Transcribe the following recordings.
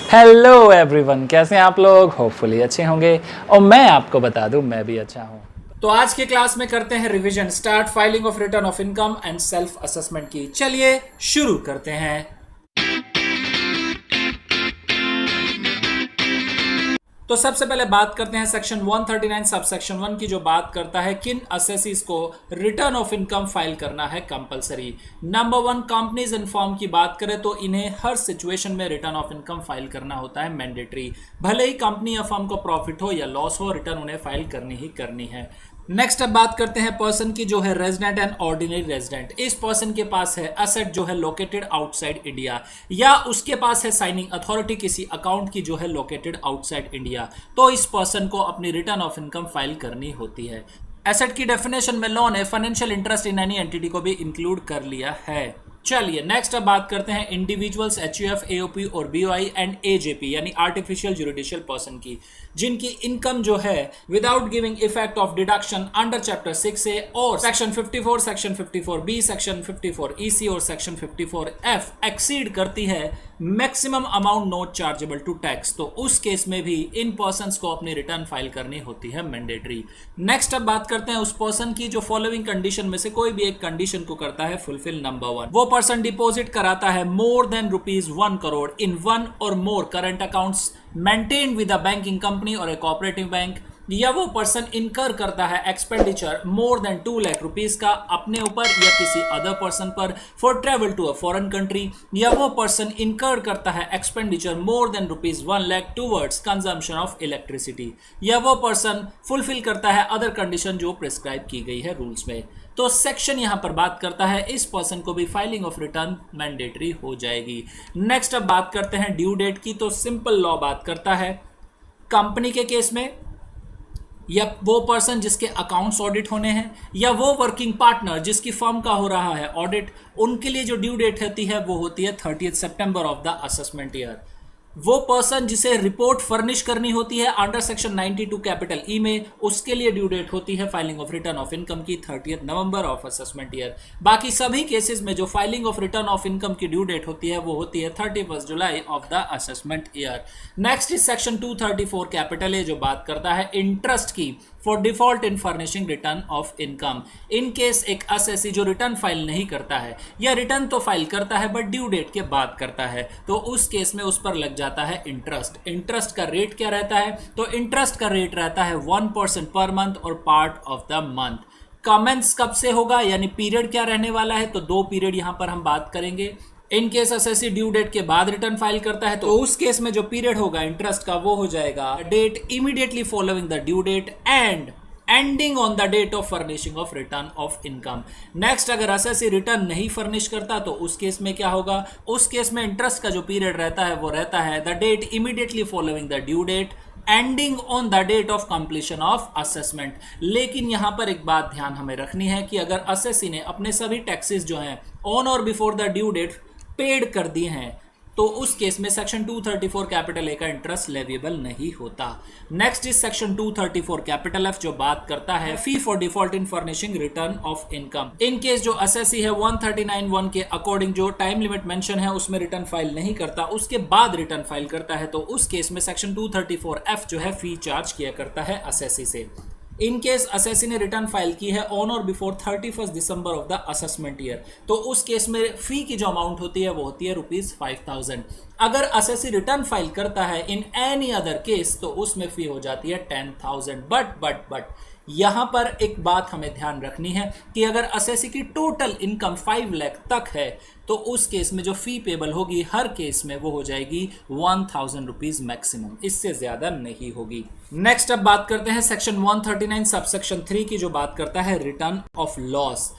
Hello everyone, कैसे हैं आप लोग? होपफुली अच्छे होंगे और मैं आपको बता दूं मैं भी अच्छा हूं। तो आज के क्लास में करते हैं revision start filing of return of income and self assessment की। चलिए शुरू करते हैं। तो सबसे पहले बात करते हैं सेक्शन 139 सब सेक्शन 1 की, जो बात करता है किन असेसीज को रिटर्न ऑफ इनकम फाइल करना है compulsory. Number 1, companies and firm की बात करें तो इन्हें हर सिचुएशन में रिटर्न ऑफ इनकम फाइल करना होता है मैंडेटरी। भले ही कंपनी या फर्म को प्रॉफिट हो या लॉस हो, रिटर्न उन्हें फाइल करनी ही करनी है। नेक्स्ट अब बात करते हैं पर्सन की, जो है रेजिडेंट एंड ऑर्डिनरी रेजिडेंट। इस पर्सन के पास है असेट जो है लोकेटेड आउटसाइड इंडिया, या उसके पास है साइनिंग अथॉरिटी किसी अकाउंट की जो है लोकेटेड आउटसाइड इंडिया, तो इस पर्सन को अपनी रिटर्न ऑफ इनकम फाइल करनी होती है। एसेट की डेफिनेशन में लोन है, financial interest in any entity को भी इंक्लूड कर लिया है। चलिए नेक्स्ट अब बात करते हैं इंडिविजुअल्स, एचयूएफ, एओपी और बीओआई एंड एजेपी यानी आर्टिफिशियल जुडिशियल पर्सन की, जिनकी इनकम जो है without giving effect of deduction under chapter 6 A और section 54, section 54 B, section 54 EC और सेक्शन 54 एफ एक्सीड करती है maximum amount not chargeable to tax, तो उस केस में भी इन पर्संस को अपनी रिटर्न फाइल करनी होती है मैंडेटरी। नेक्स्ट अब बात करते हैं उस पर्सन की जो फॉलोइंग कंडीशन में से कोई भी एक कंडीशन को करता है फुलफिल। नंबर 1, वो पर्सन डिपॉजिट कराता है more than ₹1 crore in one or more current accounts maintained with a banking company or a cooperative bank, या वो पर्सन इनकर करता है expenditure more than 2 lakh rupees का अपने ऊपर या किसी अदर पर्सन पर for travel to a foreign country, या वो पर्सन इनकर करता है expenditure more than ₹1 lakh towards consumption of electricity, या वो पर्सन फुलफिल करता है अदर कंडीशन जो प्रिस्क्राइब की गई है रूल्स में। तो सेक्शन यहां पर बात करता है इस पर्सन को भी फाइलिंग ऑफ रिटर्न मैंडेटरी हो जाएगी। नेक्स्ट अब बात करते हैं ड्यू डेट की, तो सिंपल लॉ बात करता है कंपनी के केस में या वो पर्सन जिसके अकाउंट्स ऑडिट होने हैं, या वो वर्किंग पार्टनर जिसकी फर्म का हो रहा है ऑडिट, उनके लिए जो ड्यू डेट होती है वो होती है 30 सितंबर ऑफ द असेसमेंट ईयर। वो पर्सन जिसे रिपोर्ट फर्निश करनी होती है अंडर सेक्शन 92 कैपिटल ई में, उसके लिए ड्यू डेट होती है filing of return of income की 30 नवंबर ऑफ असेसमेंट ईयर। बाकी सभी केसेस में जो filing of return of income की ड्यू डेट होती है वो होती है 31 July of the assessment year. Next is section 234 capital A, जो बात करता है इंटरेस्ट की for default in furnishing return of income. In case एक असेसी जो रिटर्न फाइल नहीं करता है या रिटर्न तो फाइल करता है बट ड्यू डेट के बाद करता है, तो उस केस में उस पर लग जाता है इंटरेस्ट। इंटरेस्ट का रेट क्या रहता है? तो इंटरेस्ट का रेट रहता है 1% पर मंथ और part of the month. Commence कब से होगा यानी पीरियड क्या रहने वाला है? तो 2 पीरियड यहां पर हम बात करेंगे। In case assessee due date के बाद रिटर्न फाइल करता है तो उस केस में जो पीरियड होगा इंटरेस्ट का वो हो जाएगा date immediately following the due date and ending on the date of furnishing of return of income. Next अगर असेसी रिटर्न नहीं फर्निश करता तो उस केस में क्या होगा? उस केस में इंटरेस्ट का जो पीरियड रहता है वो रहता है the date immediately following the due date ending on the date of completion of assessment. लेकिन यहां पर एक बात ध्यान हमें रखनी है कि अगर असेसी ने अपने सभी टैक्सेस जो हैं ऑन और before the due date paid कर दिए हैं तो उस केस में सेक्शन 234 कैपिटल ए का इंटरेस्ट लेविएबल नहीं होता। Next is section 234 capital F, जो बात करता है fee for default in furnishing return of income. In case जो असेसी है 139(1) के अकॉर्डिंग जो टाइम लिमिट मेंशन है उसमें रिटर्न फाइल नहीं करता, उसके बाद रिटर्न फाइल करता है, तो उस केस में सेक्शन 234 एफ जो है फी चार्ज किया करता है असेसी से। इन केस असेसी ने रिटर्न फाइल की है ऑन और before 31 December of the assessment year, तो उस केस में फी की जो अमाउंट होती है वो होती है ₹5,000। अगर असेसी रिटर्न फाइल करता है इन एनी अदर केस तो उसमें फी हो जाती है 10,000। बट यहां पर एक बात हमें ध्यान रखनी है कि अगर असेसी की टोटल इनकम 5 लाख तक है तो उस केस में जो फी पेबल होगी हर केस में वो हो जाएगी 1,000 रुपीज मैक्सिमम, इससे ज्यादा नहीं होगी। नेक्स्ट अब बात करते हैं सेक्शन 139 सबसेक्शन 3 की, जो बात करता है रिटर्न ऑफ लॉस।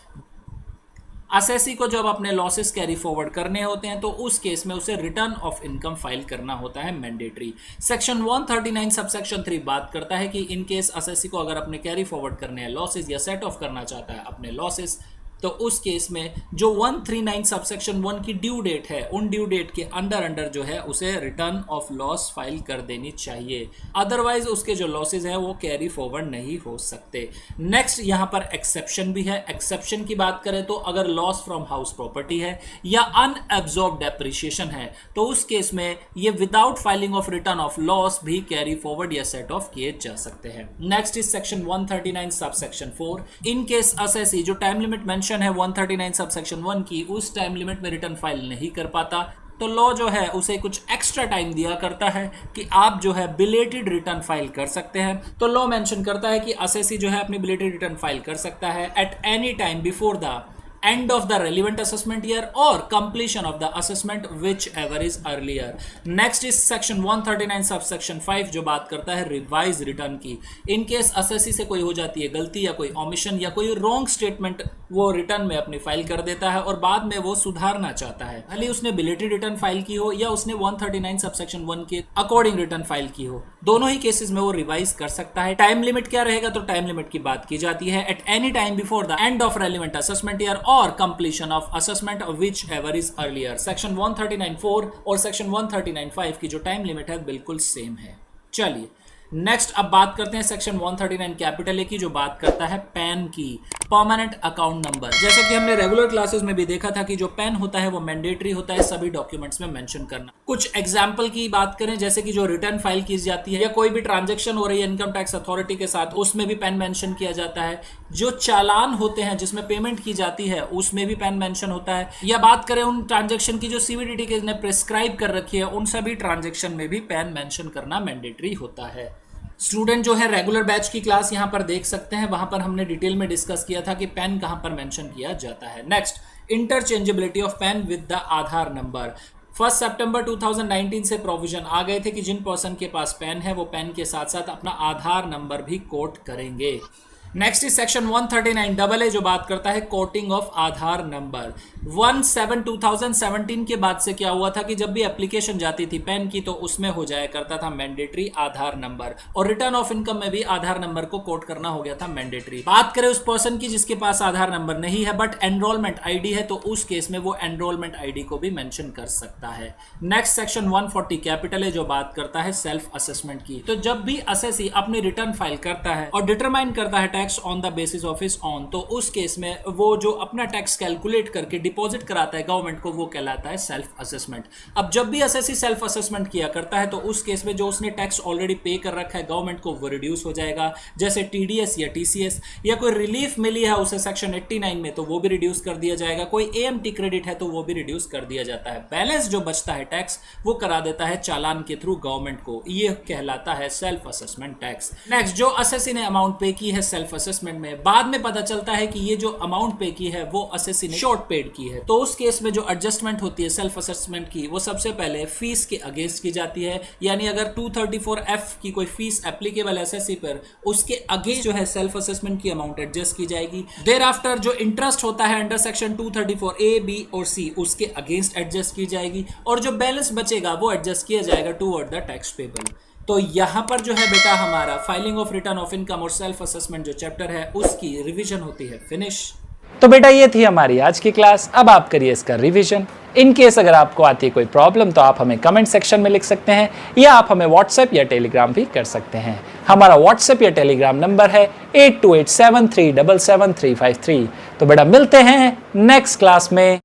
असेसी को जब अपने लॉसेस कैरी फॉरवर्ड करने होते हैं तो उस केस में उसे रिटर्न ऑफ इनकम फाइल करना होता है मैंडेटरी। सेक्शन 139 सबसेक्शन 3 बात करता है कि इन केस असेसी को अगर अपने कैरी फॉरवर्ड करने हैं लॉसेस या सेट ऑफ करना चाहता है अपने लॉसेस तो उस केस में जो 139 सबसेक्शन 1 की ड्यू डेट है, उन ड्यू डेट के अंडर जो है उसे रिटर्न ऑफ लॉस फाइल कर देनी चाहिए, अदरवाइज उसके जो लॉसेज हैं वो कैरी फॉरवर्ड नहीं हो सकते। नेक्स्ट यहाँ पर एक्सेप्शन भी है। एक्सेप्शन की बात करें तो अगर लॉस फ्रॉम हाउस प्रॉपर्टी है या अनएब्जॉर्ब डेप्रिसिएशन है तो उस केस में ये without filing of return of loss भी कैरी फॉरवर्ड या सेट ऑफ किए जा सकते हैं। Next is section 139 subsection 4। In case assessee जो टाइम लिमिट मेंशन है 139 सबसेक्शन 1 की, उस टाइम लिमिट में रिटर्न फाइल नहीं कर पाता तो लॉ जो है उसे कुछ एक्स्ट्रा टाइम दिया करता है कि आप जो है बिलेटेड रिटर्न फाइल कर सकते हैं। तो लॉ मेंशन करता है कि असेसी जो है अपनी बिलेटेड रिटर्न फाइल कर सकता है at any time before the end of the relevant assessment year or completion of the assessment whichever is earlier. Next is section 139 subsection 5 जो बात करता है रिवाइज रिटर्न की। इन केस असेसी से कोई हो जाती है गलती या कोई ओमिशन या कोई रॉन्ग स्टेटमेंट वो रिटर्न में अपनी फाइल कर देता है और बाद में वो सुधारना चाहता है, भले उसने बिलेटेड रिटर्न फाइल की हो या उसने 139 सबसेक्शन 1 के अकॉर्डिंग रिटर्न फाइल की हो, दोनों ही केसेस में वो रिवाइज कर सकता है। टाइम लिमिट क्या रहेगा तो टाइम लिमिट की बात की जाती है at any time before the end of relevant assessment year or completion of assessment whichever is earlier। Section 139(4) और सेक्शन 139(5) की जो टाइम लिमिट है बिल्कुल सेम है। चलिए नेक्स्ट अब बात करते हैं सेक्शन 139 कैपिटल ए की, जो बात करता है पैन की, परमानेंट अकाउंट नंबर। जैसे कि हमने रेगुलर क्लासेस में भी देखा था कि जो पैन होता है वो मैंडेटरी होता है सभी डॉक्यूमेंट्स में मेंशन करना। कुछ एग्जांपल की बात करें, जैसे कि जो रिटर्न फाइल की जाती है या कोई भी ट्रांजैक्शन हो रही है इनकम टैक्स अथॉरिटी के साथ, उसमें भी पैन मेंशन किया जाता है। जो चालान होते हैं जिसमें पेमेंट की जाती है उसमें भी पैन मेंशन होता है। या बात करें उन ट्रांजैक्शन की जो सीवीडीटी के ने प्रिस्क्राइब कर रखी है, उन सभी ट्रांजैक्शन में भी पैन मेंशन करना मैंडेटरी होता है। स्टूडेंट जो है रेगुलर बैच की क्लास यहाँ पर देख सकते हैं, वहां पर हमने डिटेल में डिस्कस किया था कि पैन कहां पर मेंशन किया जाता है। Next, interchangeability of pan with the Aadhaar number. 1 सितंबर 2019 से प्रोविजन आ गए थे कि जिन पर्सन के पास पैन है वो पैन के साथ साथ अपना आधार नंबर भी कोट करेंगे। नेक्स्ट इज सेक्शन 139(a) जो बात करता है कोटिंग ऑफ आधार नंबर। 1/7/2017 के बाद से क्या हुआ था कि जब भी एप्लीकेशन जाती थी पैन की तो उसमें हो जाया करता था मैंडेटरी आधार नंबर, और रिटर्न ऑफ इनकम में भी आधार नंबर को कोट करना हो गया था मैंडेटरी। बात करें उस पर्सन की जिसके पास आधार नंबर नहीं है बट एनरोलमेंट आईडी है, तो उस केस में वो एनरोलमेंट आईडी को भी मेंशन कर सकता है। नेक्स्ट सेक्शन 140 कैपिटल है जो बात करता है सेल्फ असेसमेंट की। तो जब भी असेसी अपनी रिटर्न फाइल करता है और डिटरमाइन करता है tax on the basis of his on, तो उस केस में वो जो अपना टैक्स कैलकुलेट करके डिपॉजिट कराता है गवर्नमेंट को वो कहलाता है सेल्फ असेसमेंट। अब जब भी असेसी सेल्फ असेसमेंट किया करता है तो उस केस में जो उसने टैक्स ऑलरेडी पे कर रखा है गवर्नमेंट को वो रिड्यूस हो जाएगा, जैसे टीडीएस या टीसीएस, या कोई रिलीफ मिली है उसे सेक्शन 89 में तो वो भी रिड्यूस कर दिया जाएगा, कोई एएमटी क्रेडिट है तो वो भी रिड्यूस कर दिया जाता है। बैलेंस जो बचता है टैक्स वो करा देता है चालान के थ्रू गवर्नमेंट को, ये कहलाता है सेल्फ असेसमेंट टैक्स। नेक्स्ट, जो असेसी ने अमाउंट पे की है सेल्फ असेसमेंट में, बाद में पता चलता है कि ये जो अमाउंट पे की है वो असेसी ने शॉर्ट पेड की है, तो उस केस में जो एडजस्टमेंट होती है सेल्फ असेसमेंट की वो सबसे पहले फीस के अगेंस्ट की जाती है। यानी अगर 234F की कोई फीस एप्लीकेबल एसएससी पर, उसके अगेंस्ट जो है सेल्फ असेसमेंट की अमाउंट एडजस्ट की जाएगी। देयर आफ्टर जो इंटरेस्ट होता है अंडर सेक्शन 234A, B और C उसके अगेंस्ट एडजस्ट की जाएगी, और जो बैलेंस बचेगा वो एडजस्ट किया जाएगा टुवर्ड द टैक्स पेबल। तो यहाँ पर जो है बेटा हमारा filing of return of income और सेल्फ असेसमेंट जो चैप्टर है उसकी रिवीजन होती है फिनिश। तो बेटा ये थी हमारी आज की क्लास, अब आप करिए इसका रिवीजन। इन केस अगर आपको आती है कोई प्रॉब्लम तो आप हमें कमेंट सेक्शन में लिख सकते हैं या आप हमें व्हाट्सएप या टेलीग्राम भी कर सकते हैं। हमारा व्हाट्सएप या टेलीग्राम नंबर है 8287377353। तो बेटा मिलते हैं नेक्स्ट क्लास में।